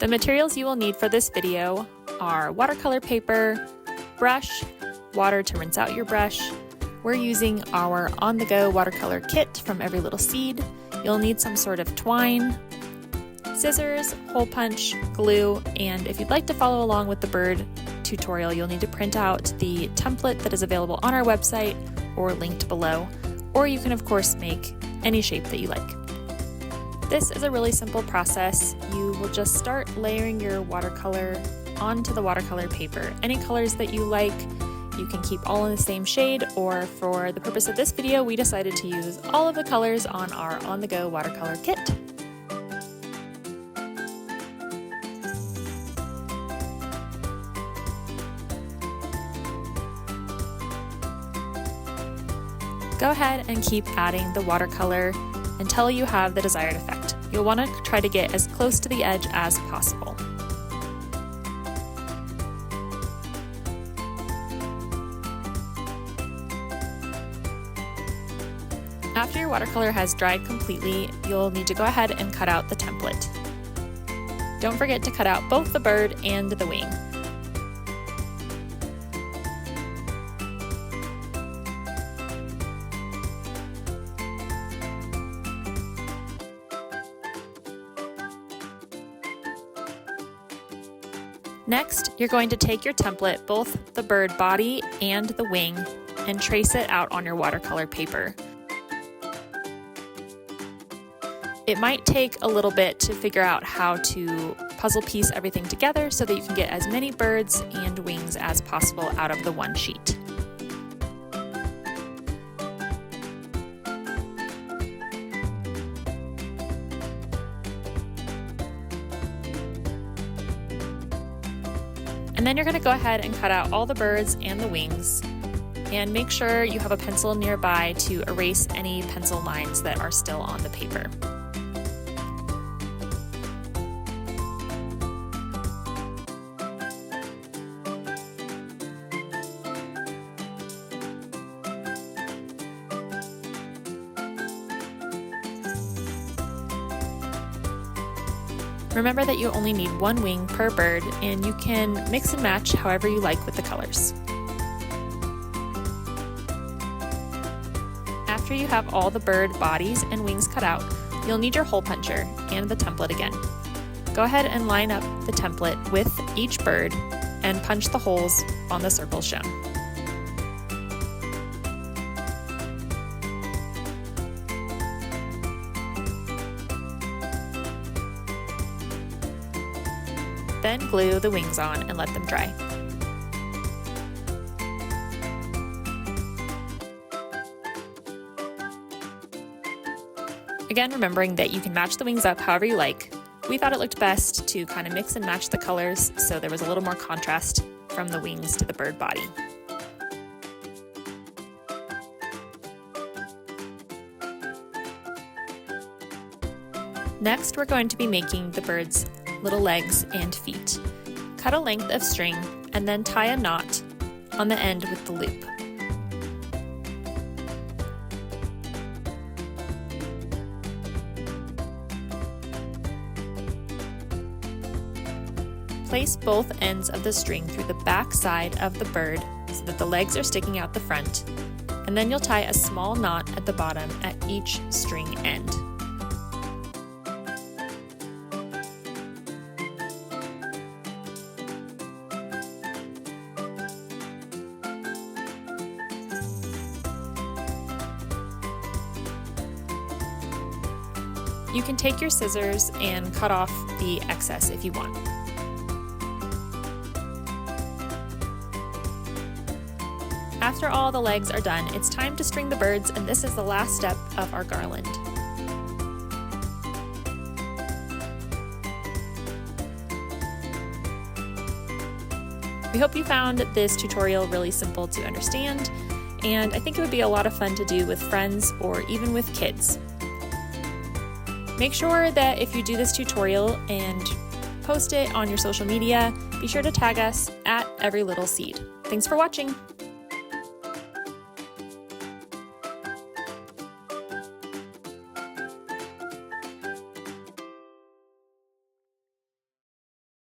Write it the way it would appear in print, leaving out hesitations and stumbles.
The materials you will need for this video are watercolor paper, brush, water to rinse out your brush. We're using our on-the-go watercolor kit from Every Little Seed. You'll need some sort of twine, scissors, hole punch, glue, and if you'd like to follow along with the bird tutorial, you'll need to print out the template that is available on our website or linked below, or you can of course make any shape that you like. This is a really simple process. You will just start layering your watercolor onto the watercolor paper. Any colors that you like, you can keep all in the same shade, or for the purpose of this video, we decided to use all of the colors on our on-the-go watercolor kit. Go ahead and keep adding the watercolor until you have the desired effect. You'll want to try to get as close to the edge as possible. After your watercolor has dried completely, you'll need to go ahead and cut out the template. Don't forget to cut out both the bird and the wing. Next, you're going to take your template, both the bird body and the wing, and trace it out on your watercolor paper. It might take a little bit to figure out how to puzzle piece everything together so that you can get as many birds and wings as possible out of the one sheet. And then you're going to go ahead and cut out all the birds and the wings, and make sure you have a pencil nearby to erase any pencil lines that are still on the paper. Remember that you only need one wing per bird, and you can mix and match however you like with the colors. After you have all the bird bodies and wings cut out, you'll need your hole puncher and the template again. Go ahead and line up the template with each bird and punch the holes on the circles shown. Then glue the wings on and let them dry. Again, remembering that you can match the wings up however you like. We thought it looked best to kind of mix and match the colors so there was a little more contrast from the wings to the bird body. Next, we're going to be making the bird's little legs and feet. Cut a length of string and then tie a knot on the end with the loop. Place both ends of the string through the back side of the bird so that the legs are sticking out the front, and then you'll tie a small knot at the bottom at each string end. You can take your scissors and cut off the excess if you want. After all the legs are done, it's time to string the birds, and this is the last step of our garland. We hope you found this tutorial really simple to understand, and I think it would be a lot of fun to do with friends or even with kids. Make sure that if you do this tutorial and post it on your social media, be sure to tag us at Every Little Seed. Thanks for watching!